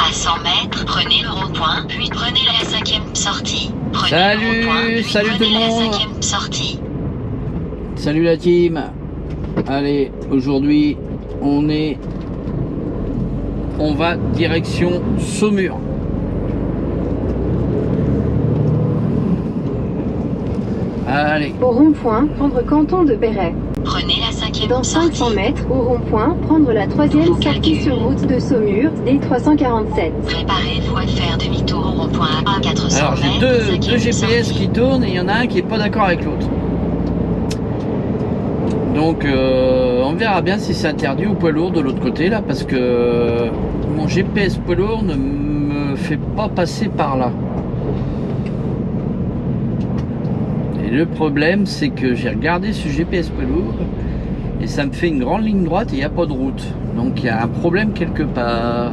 À 100 mètres, prenez le rond-point, puis prenez la 5e sortie. Prenez Salut, le rond-point, puis salut tout prenez le la monde. 5e sortie. Salut la team. Allez, aujourd'hui, on va direction Saumur. Allez, Au rond-point, prendre canton de Perret. Prenez la 5e Dans sortie. 500 mètres, au rond-point, prendre la 3e sortie sur route de Saumur, D347. Préparez-vous à faire demi-tour au rond-point à 400 alors mètres. j'ai deux 5e GPS sortie. qui tournent et il y en a un qui est pas d'accord avec l'autre. Donc on verra bien si c'est interdit au poids lourd de l'autre côté là, parce que mon GPS poids lourd ne me fait pas passer par là. Et le problème c'est que j'ai regardé ce GPS poids lourd et ça me fait une grande ligne droite et il n'y a pas de route. Donc il y a un problème quelque part.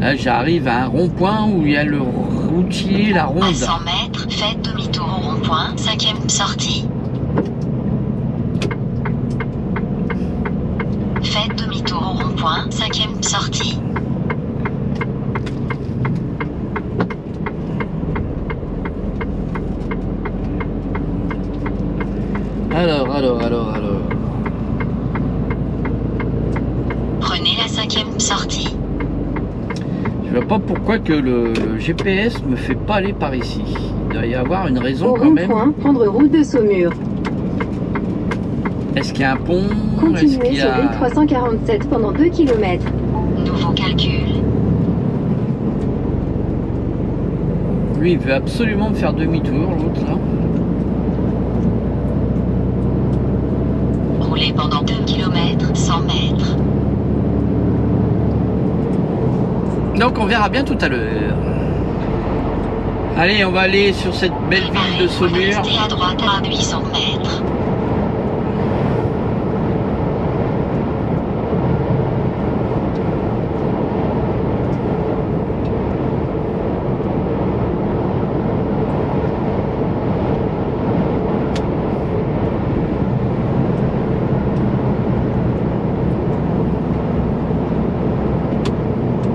Là j'arrive à un rond-point où il y a le routier, la ronde. À 100 mètres, faites demi-tour au rond-point, 5e sortie. Faites demi-tour au rond-point, 5e sortie. Alors. Prenez la 5e sortie. Je vois pas pourquoi que le GPS me fait pas aller par ici. Il doit y avoir une raison Au quand même. rond-point, prendre route de Saumur. Est-ce qu'il y a un pont? Est-ce Continuez qu'il y sur a... D347 pendant 2 km. Nouveau calcul. Lui, il veut absolument me faire demi-tour, l'autre là. Roulez pendant 2 km, 100 mètres. Donc on verra bien tout à l'heure. Allez, on va aller sur cette belle ville de Saumur. Restez à droite à 800 mètres.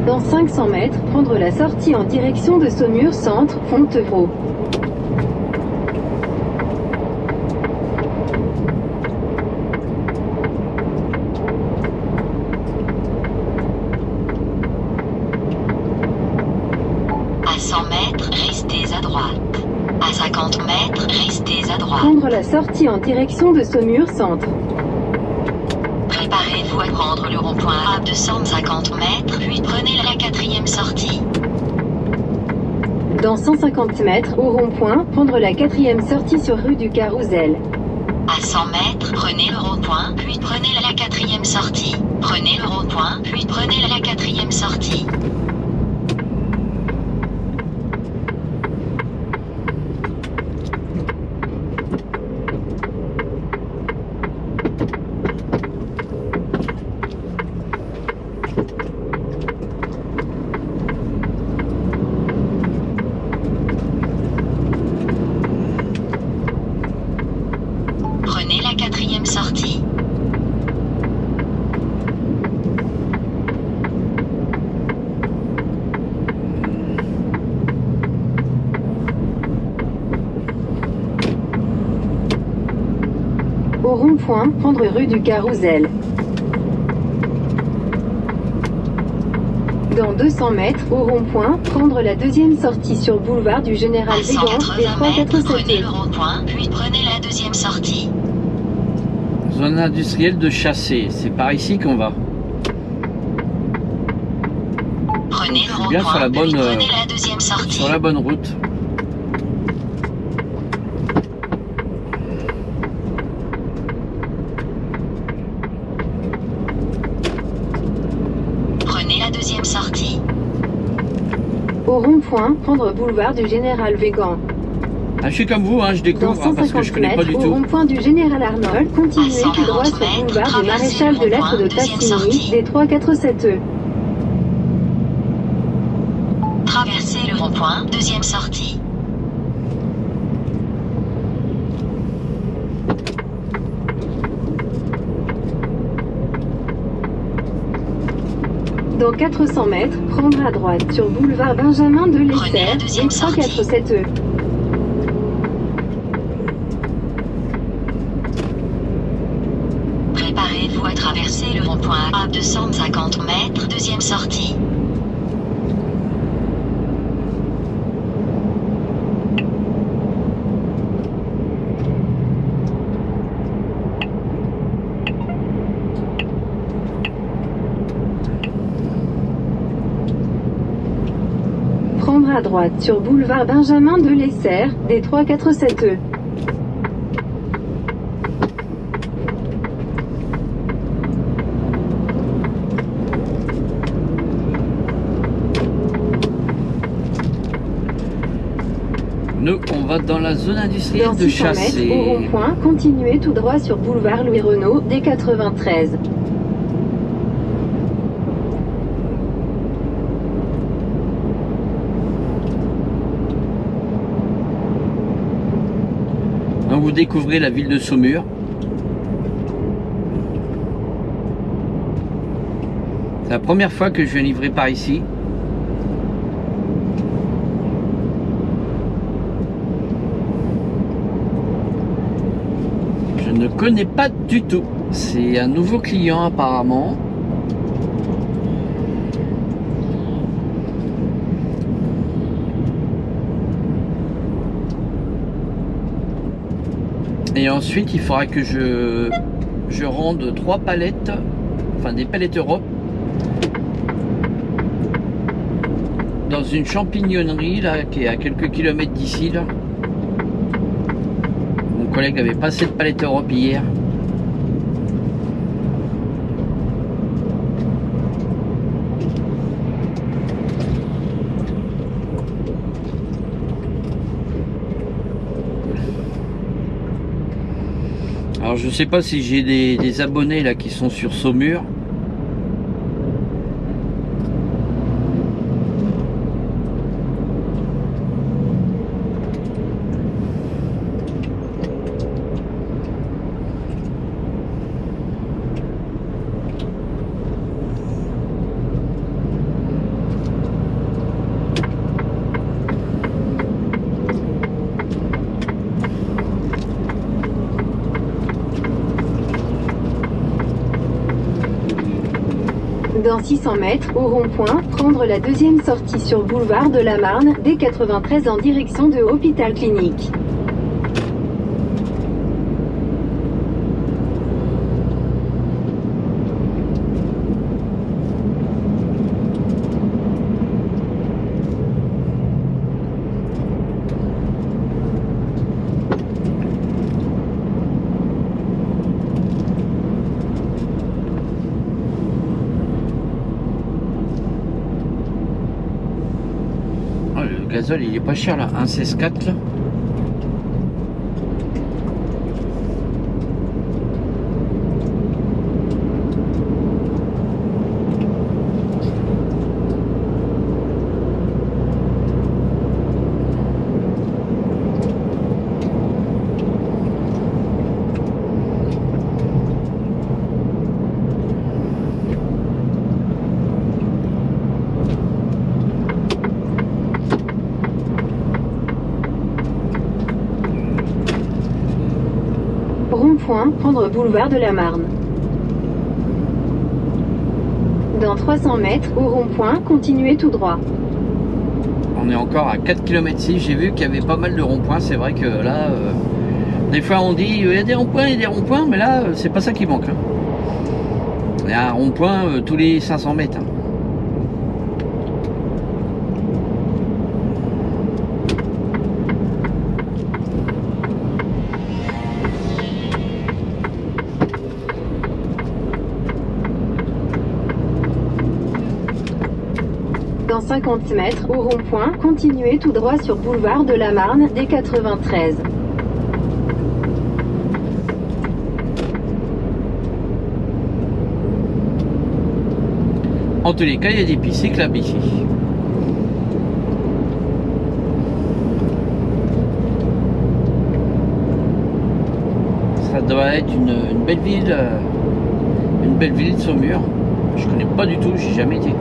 Dans 500 mètres, prendre la sortie en direction de Saumur Centre, Fontevraud. À 100 mètres, restez à droite. À 50 mètres, restez à droite. Prendre la sortie en direction de Saumur Centre. Préparez-vous à prendre le rond-point à 250 mètres, puis prenez la 4e sortie. Dans 150 mètres, au rond-point, prendre la 4e sortie sur rue du Carrousel. À 100 mètres, prenez le rond-point, puis prenez la 4e sortie. Prenez le rond-point, puis prenez la 4e sortie. Prenez la 4e sortie. Au rond-point, prendre rue du Carrousel. Dans 200 mètres, au rond-point, prendre la 2e sortie sur boulevard du Général À Végan, 180 mètres, prenez D347. le rond-point, puis prenez la 2e sortie. Zone industrielle de Chassé. C'est par ici qu'on va. Prenez le bien sur la rond-point, puis bonne, prenez la 2e sortie. Sur la bonne route. Prenez la 2e sortie. Au rond-point, prendre boulevard du Général Végan. Ah, je suis comme vous, hein, je Dans découvre hein, parce que je 150 connais pas mètres, du au tout. rond-point du Général Arnold, continuez tout droit sur boulevard du Maréchal de Lettres de Tassigny, D347E. Traversez le rond-point, 2e sortie. Dans 400 mètres, prendre à droite sur boulevard Benjamin de Lesser, des 347E. Préparez-vous à traverser le rond-point à 250 mètres, deuxième sortie. Prendre à droite sur boulevard Benjamin de Lesser, des 347E. Nous, on va dans la zone industrielle Dans de 600 mètres, Chassé. au rond-point, continuez tout droit sur boulevard Louis Renault, des 93. Donc vous découvrez la ville de Saumur. C'est la première fois que je viens livrer par ici. Je ne connais pas du tout. C'est un nouveau client apparemment. Et ensuite, il faudra que je rende 3 palettes, enfin des palettes Europe, dans une champignonnerie là, qui est à quelques kilomètres d'ici. Là. Mon collègue avait passé de palettes Europe hier. Alors je sais pas si j'ai des abonnés là qui sont sur Saumur. Dans 600 mètres, au rond-point, prendre la deuxième sortie sur boulevard de la Marne, des 93 en direction de Hôpital Clinique. Le gazole il est pas cher là, 1,64 là. Rond-point, prendre boulevard de la Marne. Dans 300 mètres, au rond-point, continuez tout droit. On est encore à 4 km ici. J'ai vu qu'il y avait pas mal de ronds-points. C'est vrai que là, des fois on dit il y a des ronds-points, il y a des ronds-points, mais là, c'est pas ça qui manque. Hein. Il y a un rond-point tous les 500 mètres. Hein. Dans 50 mètres, au rond-point, continuez tout droit sur boulevard de la Marne, des 93. En tous les cas, il y a des pistes cyclables ici. Ça doit être une belle ville de Saumur. Je connais pas du tout, j'ai jamais été.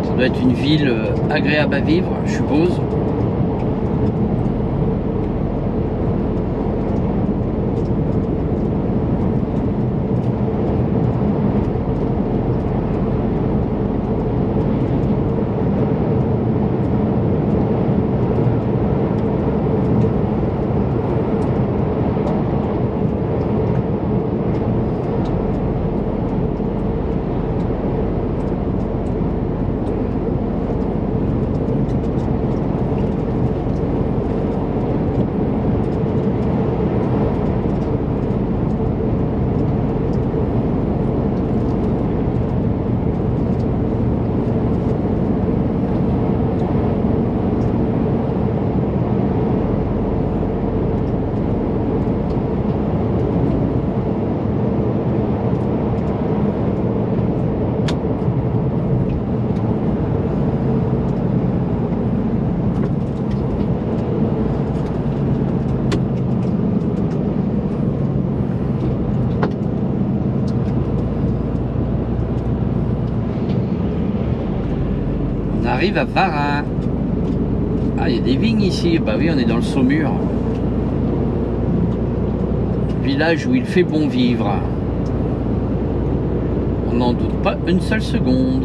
Ça doit être une ville agréable à vivre, je suppose. Arrive à Varin. Ah, il y a des vignes ici. Bah oui, on est dans le Saumur. Village où il fait bon vivre. On n'en doute pas une seule seconde.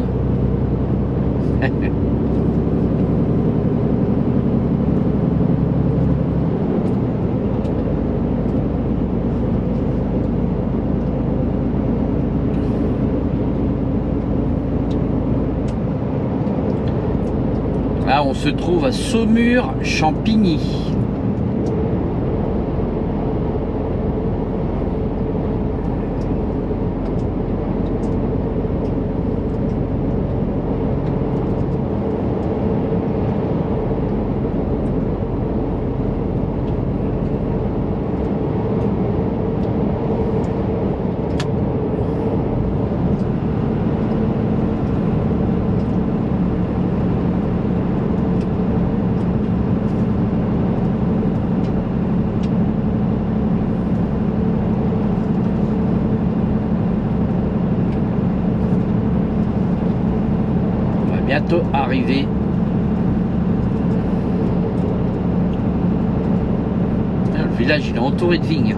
Là, on se trouve à Saumur-Champigny. Bientôt arrivé. Le village il est entouré de vignes.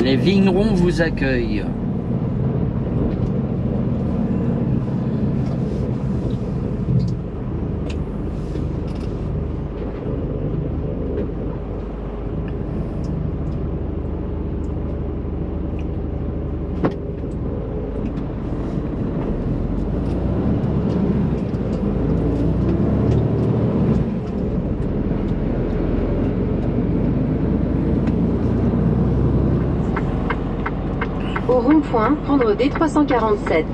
Les vignerons vous accueillent. Au rond-point, prendre D347.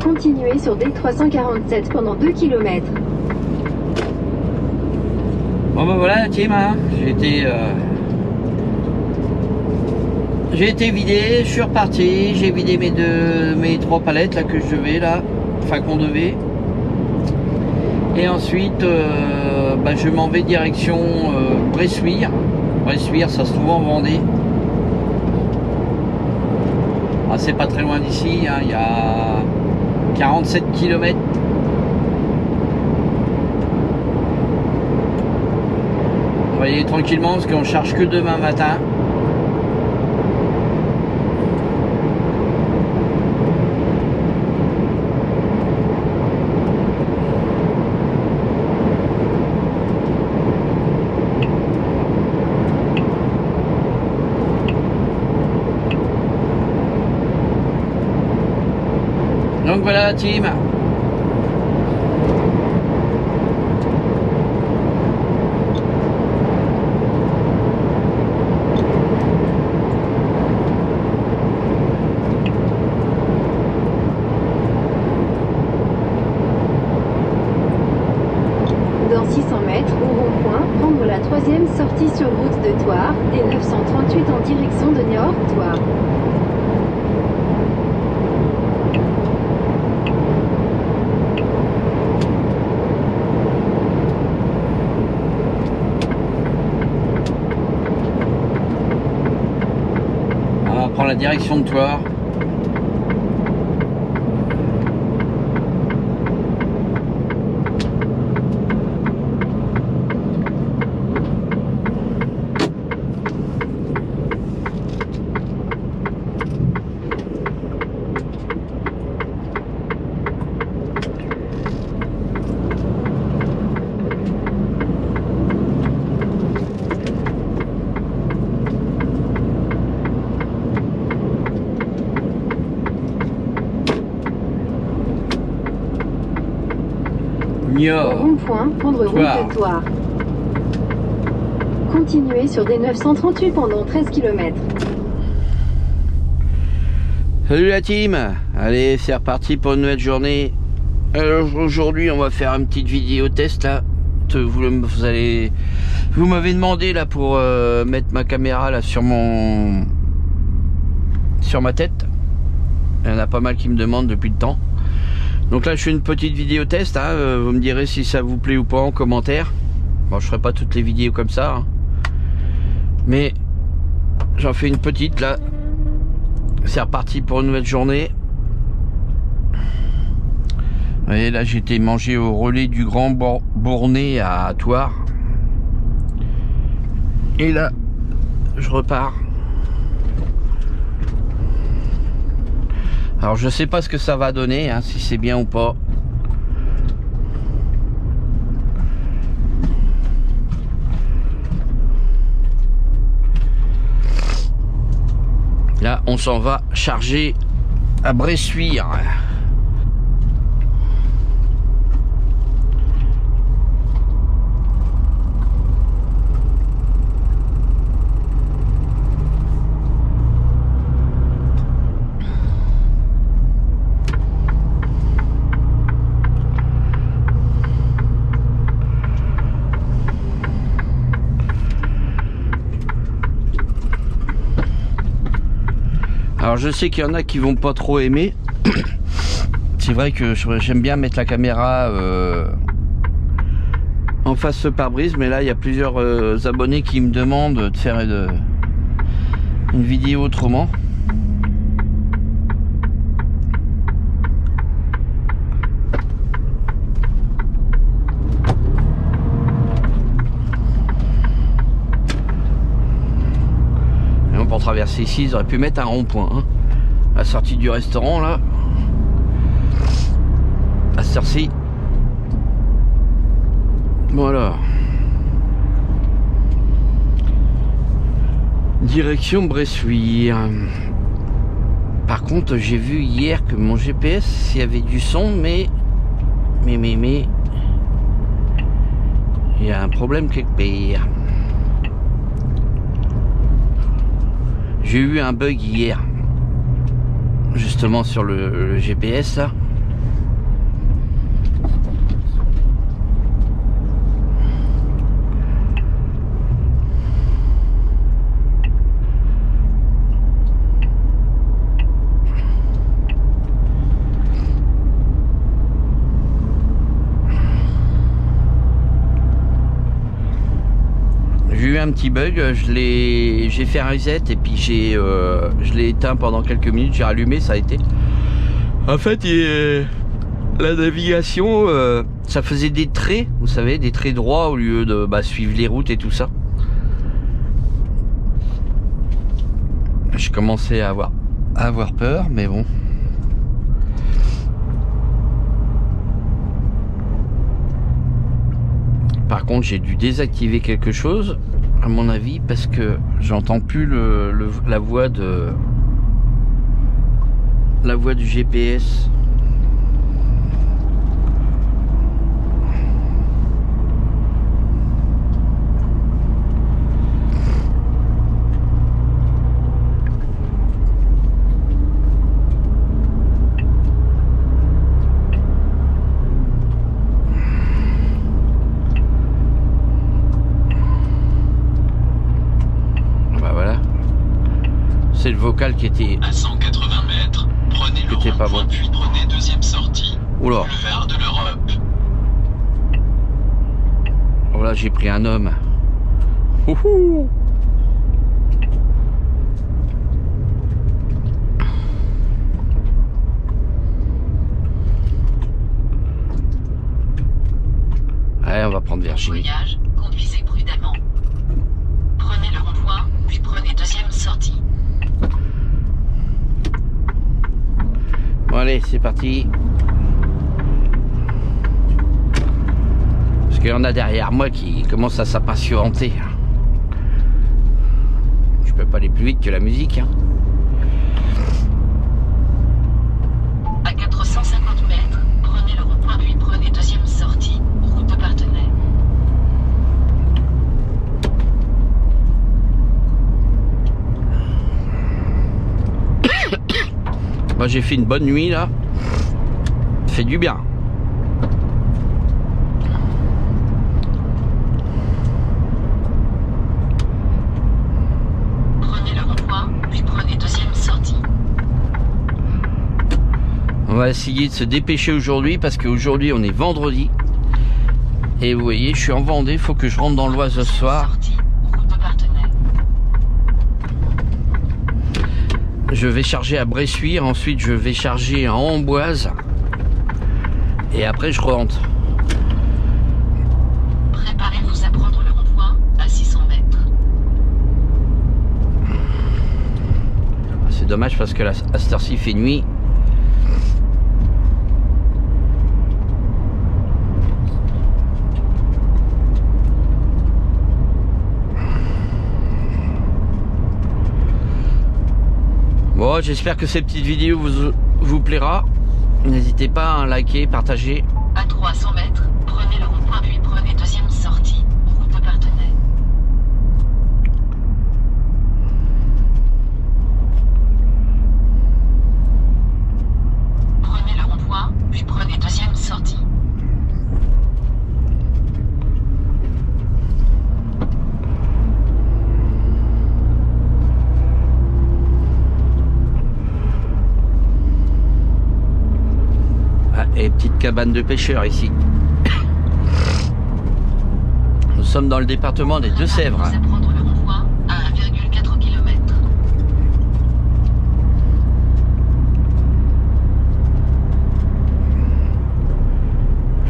Continuez sur D347 pendant 2 km. Bon ben voilà la team, hein. J'ai été vidé, je suis reparti, j'ai vidé mes 3 palettes là que je devais là, enfin qu'on devait. Et ensuite je m'en vais direction Bressuire. Bressuire, ça se trouve en Vendée. Ah, c'est pas très loin d'ici, hein, il y a 47 km. On va y aller tranquillement parce qu'on charge que demain matin. Donc voilà la team. Dans 600 mètres, au rond-point, prendre la troisième sortie sur route de Thouars, D938 en direction de Niort, Thouars. On va prendre la direction de Thouars. Au Niort. rond-point, prendre route de Thouars. Continuez sur D938 pendant 13 km. Salut la team. Allez, c'est reparti pour une nouvelle journée. Alors aujourd'hui, on va faire une petite vidéo test là. Vous m'avez demandé là pour mettre ma caméra là sur ma tête. Il y en a pas mal qui me demandent depuis le temps. Donc là je fais une petite vidéo test, hein. Vous me direz si ça vous plaît ou pas en commentaire. Bon, je ferai pas toutes les vidéos comme ça, hein. Mais j'en fais une petite là. C'est reparti pour une nouvelle journée. Vous voyez là, j'ai été manger au relais du Grand Bournay à Thouars. Et là je repars. Alors je sais pas ce que ça va donner, hein, si c'est bien ou pas. Là on s'en va charger à Bressuire. Alors je sais qu'il y en a qui vont pas trop aimer. C'est vrai que j'aime bien mettre la caméra en face pare-brise, mais là il y a plusieurs abonnés qui me demandent de faire une vidéo autrement. Pour traverser ici, ils auraient pu mettre un rond-point, hein. À la sortie du restaurant là, à cette heure-ci. Bon alors, direction Bressuire. Par contre j'ai vu hier que mon GPS il y avait du son, mais il y a un problème quelque part. J'ai eu un bug hier, justement sur le GPS là. J'ai eu un petit bug, j'ai fait un reset et puis je l'ai éteint pendant quelques minutes, j'ai rallumé, ça a été. En fait, la navigation, ça faisait des traits, vous savez, des traits droits au lieu de suivre les routes et tout ça. Je commençais à avoir peur, mais bon. Par contre, j'ai dû désactiver quelque chose, à mon avis, parce que j'entends plus la voix du GPS. c'est le vocal qui était... À 180 mètres, prenez le C'était pas rond-point, bon. puis prenez deuxième sortie. Oula. Boulevard de l'Europe. Oh là, j'ai pris un homme. Ouhou. Allez, on va prendre Virginie. Voyage, conduisez prudemment. Prenez le rond-point, puis prenez deuxième sortie. Bon allez, c'est parti. Parce qu'il y en a derrière moi qui commence à s'impatienter. Je peux pas aller plus vite que la musique. Hein. À 450 mètres, prenez le rond-point, puis prenez deuxième sortie. Route de Partenay. Moi j'ai fait une bonne nuit là. Ça fait du bien. Prenez le rond-point, puis prenez deuxième sortie. On va essayer de se dépêcher aujourd'hui parce qu'aujourd'hui on est vendredi. Et vous voyez, je suis en Vendée, il faut que je rentre dans l'Oise ce soir. Sortie, route de Partenay. Je vais charger à Bressuire, ensuite je vais charger à Amboise. Et après je rentre. Préparez-vous à prendre le rond-point à 600 mètres. C'est dommage parce que à cette heure-ci il fait nuit. Bon, j'espère que cette petite vidéo vous plaira. N'hésitez pas à liker, partager. À 300 mètres, prenez le rond-point, puis prenez deuxième sortie. Route de Partenay. Prenez le rond-point, puis prenez deuxième sortie. Et petite cabane de pêcheurs ici. Nous sommes dans le département des Deux-Sèvres. Préparez-vous à prendre le rond-point à 1,4 km.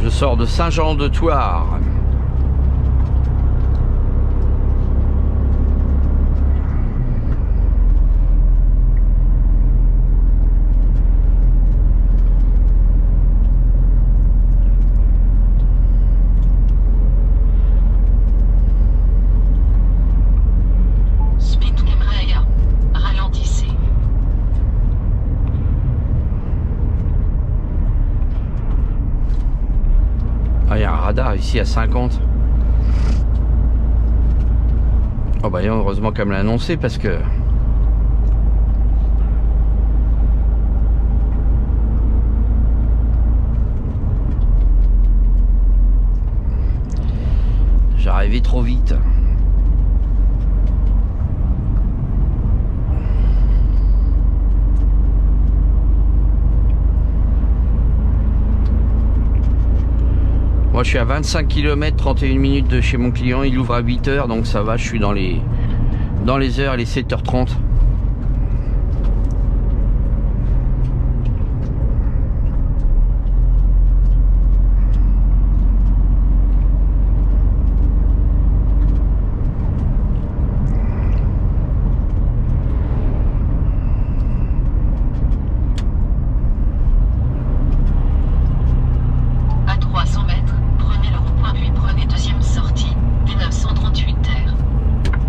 Je sors de Saint-Jean-de-Thouars. Speedcaméra, ralentissez. Ah, il y a un radar ici à 50. Oh bah heureusement qu'elle me l'a annoncé parce que... J'arrivais trop vite. Moi je suis à 25 km 31 minutes de chez mon client, il ouvre à 8h donc ça va, je suis dans les heures, les 7h30. À 300 mètres, prenez le rond-point, puis prenez deuxième sortie. Du 938 terre.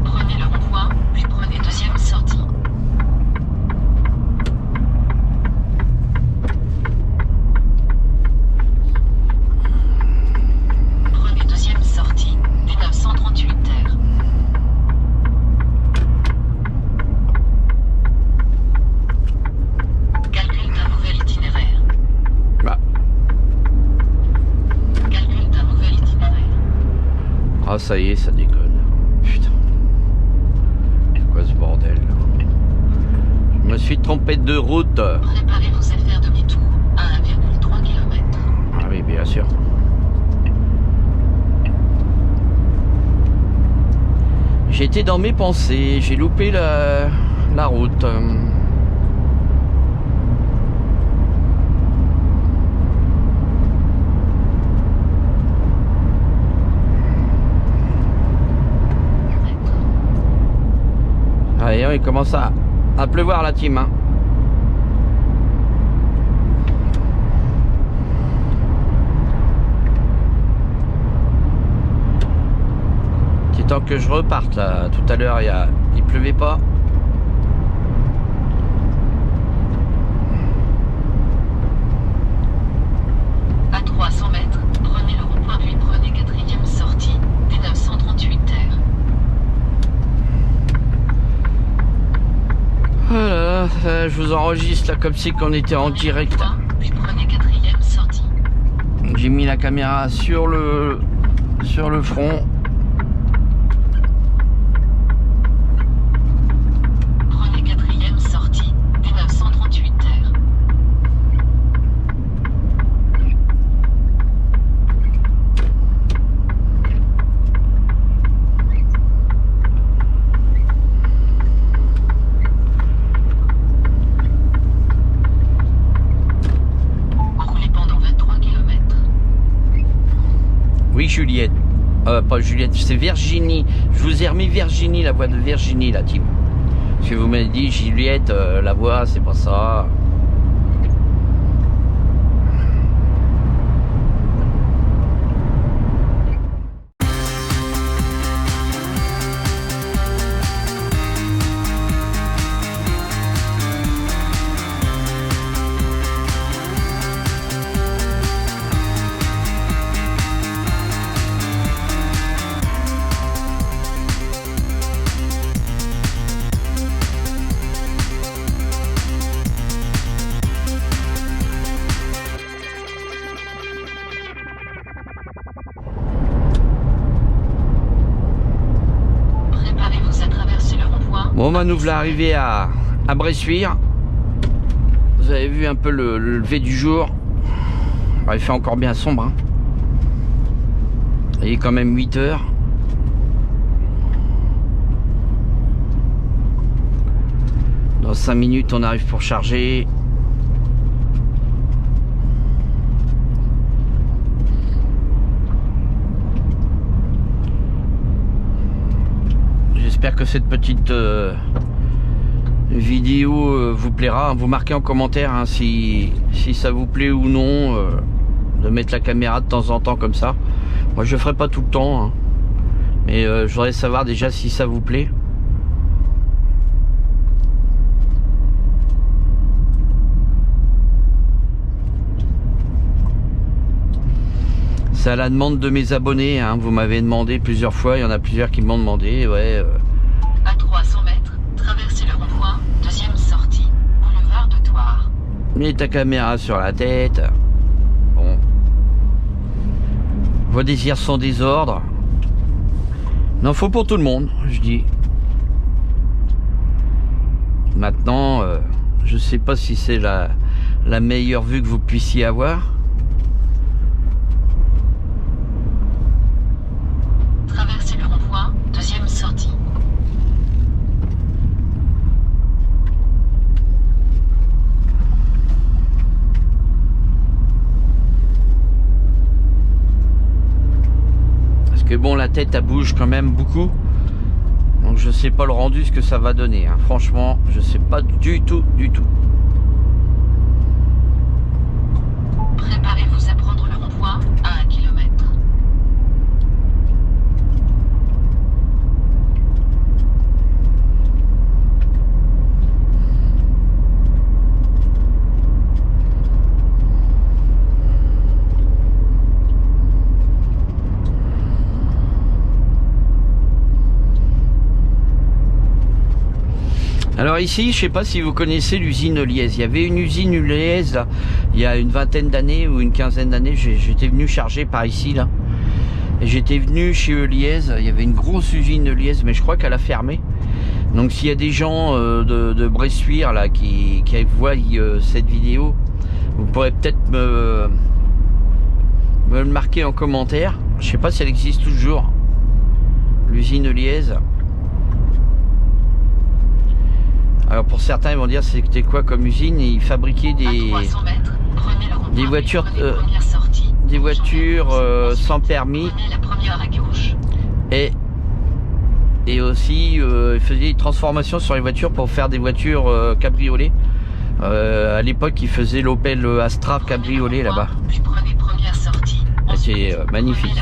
Prenez le rond-point, puis prenez deuxième sortie. Prenez deuxième sortie. Du 938 terre. Calcul d'un nouvel itinéraire. Bah. Calcul d'un nouvel itinéraire. Ah ça y est, ça déconne. Putain. C'est quoi ce bordel là? Je me suis trompé de route. Préparez-vous à faire demi-tour à 1,3 km. Ah oui, bien sûr. J'étais dans mes pensées, j'ai loupé la route. Allez, il commence à pleuvoir la team. Hein. C'est temps que je reparte là. Tout à l'heure, il pleuvait pas. À 300 mètres, prenez le rond-point puis prenez 4e sortie des 938 terres. Voilà, je vous enregistre là comme si qu'on était en direct. Puis prenez 4e sortie. J'ai mis la caméra sur le front. Prenez 4e sortie des 938 terres. Roulez pendant 23 km. Oui, Juliette. Pas Juliette, c'est Virginie. Je vous ai remis Virginie, la voix de Virginie, la team. Parce que vous m'avez dit Juliette, la voix, c'est pas ça. Préparez-vous à traverser le rond-point. Bon, bah, nous voilà arrivés à Bressuire. Vous avez vu un peu le lever du jour. Bon, il fait encore bien sombre. Hein. Il est quand même 8 heures. Dans 5 minutes, on arrive pour charger. J'espère que cette petite vidéo vous plaira. Vous marquez en commentaire hein, si ça vous plaît ou non de mettre la caméra de temps en temps comme ça. Moi je le ferai pas tout le temps hein. Mais je voudrais savoir déjà si ça vous plaît. C'est à la demande de mes abonnés, hein. Vous m'avez demandé plusieurs fois, il y en a plusieurs qui m'ont demandé, ouais. À 300 mètres, traversez le rond-point, 2e sortie, boulevard de Thouars. Mets ta caméra sur la tête. Bon. Vos désirs sont des ordres. Il en faut pour tout le monde, je dis. Maintenant, je sais pas si c'est la meilleure vue que vous puissiez avoir. Traversez le rond-point, 2e sortie. Parce que bon, la tête elle bouge quand même beaucoup. Donc je sais pas le rendu ce que ça va donner. Hein. Franchement, je sais pas du tout. Préparez-vous à prendre le rond-point à 1 km. Alors ici, je sais pas si vous connaissez l'usine Liège. Il y avait une usine Liège là, il y a une vingtaine d'années ou une quinzaine d'années. J'étais venu charger par ici là. Et j'étais venu chez Liège. Il y avait une grosse usine Liège, mais je crois qu'elle a fermé. Donc s'il y a des gens de Bressuire là qui voient cette vidéo, vous pourrez peut-être me le marquer en commentaire. Je sais pas si elle existe toujours, l'usine de Liège. Alors pour certains ils vont dire c'était quoi comme usine, et ils fabriquaient des voitures sans permis, et aussi ils faisaient des transformations sur les voitures pour faire des voitures cabriolets. À l'époque ils faisaient l'Opel Astra cabriolet là-bas. C'est magnifique.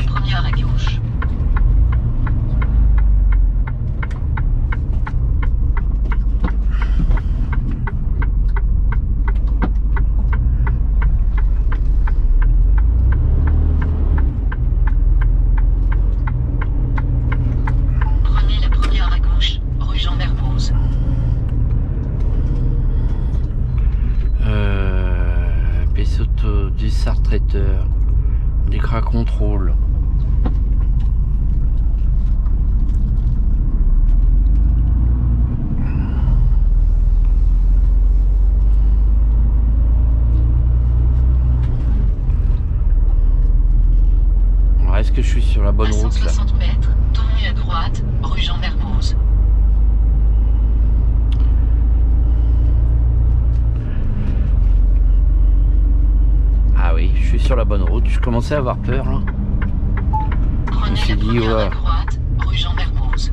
Du SAR traiteur, des gras contrôle. Est-ce que je suis sur la bonne route là? 160 mètres, tournez à droite, rue Jean Mermoz. Ah oui, je suis sur la bonne route. Je commençais à avoir peur là. Je me suis dit, ouais. À droite, rue Jean Mermoz.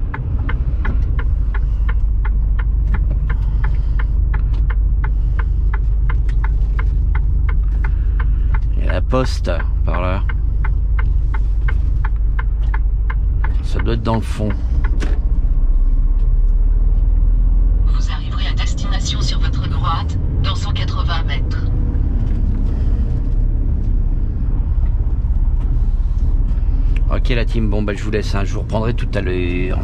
Et la poste par là. Ça doit être dans le fond. Vous arriverez à destination sur votre droite, dans 180 mètres. Ok la team, bon bah je vous laisse, hein. Je vous reprendrai tout à l'heure.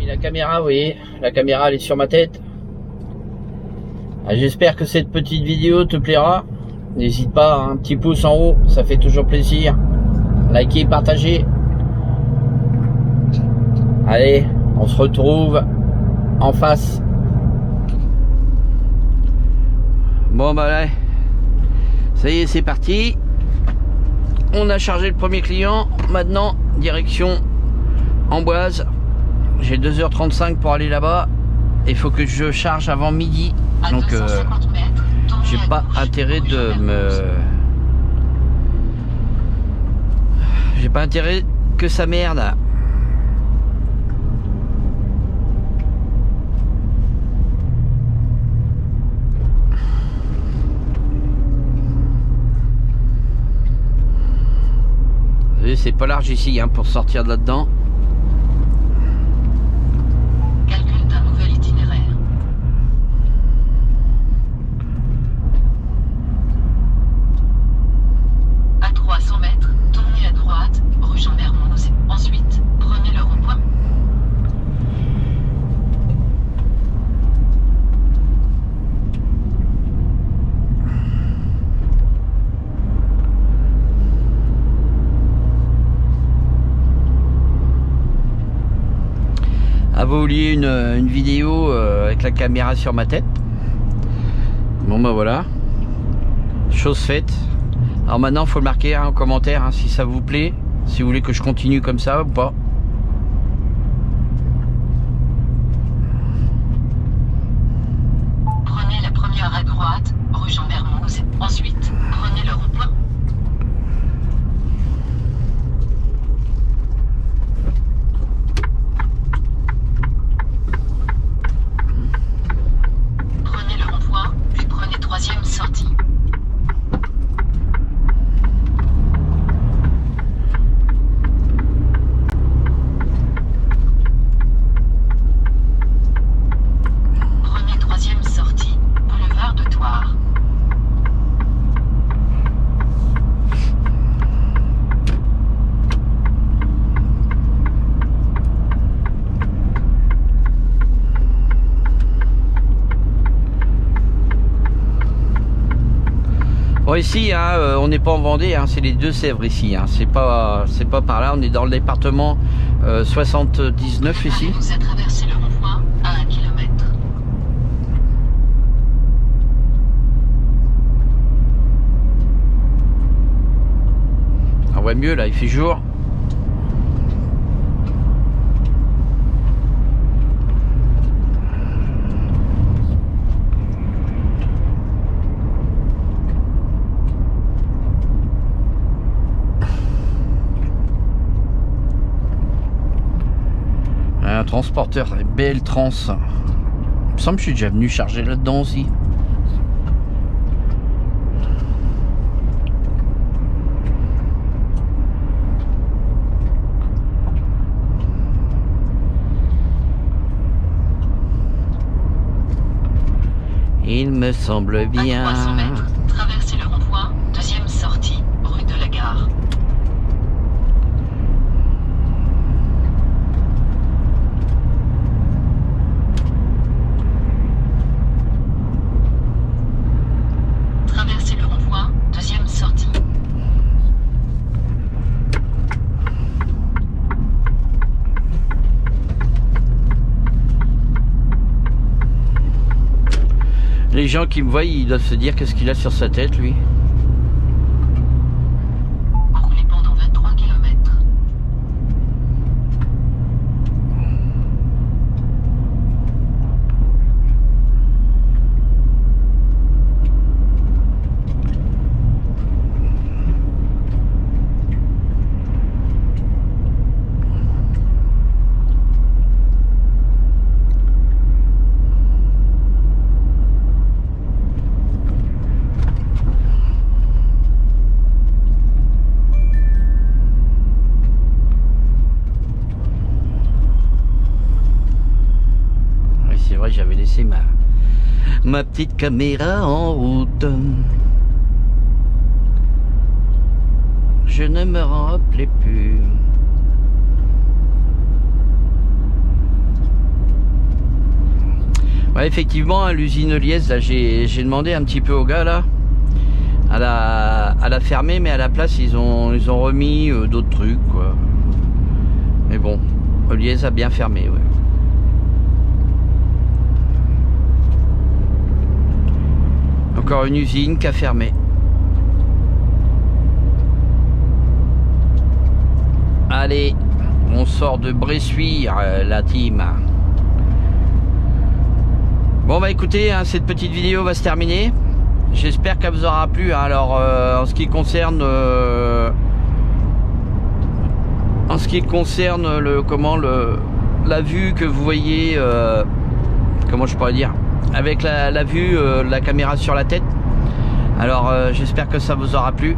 Et la caméra, vous voyez, la caméra elle est sur ma tête. Ah, j'espère que cette petite vidéo te plaira. N'hésite pas, hein, un petit pouce en haut, ça fait toujours plaisir. Likez, partagez. Allez, on se retrouve en face. Bon bah là, ça y est, c'est parti. On a chargé le premier client. Maintenant, direction Amboise. J'ai 2h35 pour aller là-bas. Il faut que je charge avant midi. Donc, j'ai pas intérêt de me... J'ai pas intérêt que ça merde. C'est pas large ici, hein, pour sortir de là-dedans. Calcul d'un nouvel itinéraire. À 300 mètres, tournez à droite, rue Jean Mermoz. Ensuite, prenez le rond-point. Ah, vous vouliez une vidéo avec la caméra sur ma tête. Bon bah voilà, chose faite. Alors maintenant il faut le marquer, hein, en commentaire, hein, si ça vous plaît, si vous voulez que je continue comme ça ou pas. Prenez la première à droite, rue Jean Mermoz. Ensuite, prenez le rond-point. Sortie. Prenez troisième sortie, boulevard de Thouars. Bon, ici, hein, on n'est pas en Vendée, hein, c'est les Deux-Sèvres ici. Hein, c'est pas par là, on est dans le département 79 ici. Vous avez traversé le rond-point, voit mieux là, il fait jour. Un transporteur, BL Trans. Il me semble que je suis déjà venu charger là-dedans aussi. Il me semble bien. À 300 mètres, traversez le rond-point, deuxième sortie, rue de la Gare. Traversez le rond-point, deuxième sortie. Les gens qui me voient, ils doivent se dire qu'est-ce qu'il a sur sa tête, lui. Roulez pendant 23 km. C'est vrai, j'avais laissé ma petite caméra en route. Je ne me rappelais plus. Ouais, effectivement, à l'usine Liège, là, j'ai demandé un petit peu aux gars là à la fermer, mais à la place ils ont remis d'autres trucs quoi. Mais bon, Liège a bien fermé, ouais. Encore une usine qui a fermé. Allez, on sort de Bressuire, la team. Bon bah écoutez, hein, cette petite vidéo va se terminer. J'espère qu'elle vous aura plu. Alors en ce qui concerne la vue que vous voyez, comment je pourrais dire, avec la vue de la caméra sur la tête. Alors j'espère que ça vous aura plu.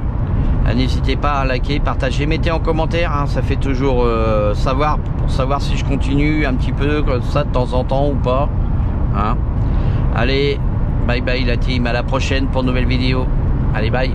N'hésitez pas à liker, partager, mettez en commentaire, hein, ça fait toujours savoir, pour savoir si je continue un petit peu comme ça de temps en temps ou pas, hein. Allez, bye bye la team, à la prochaine pour une nouvelle vidéo. Allez, bye.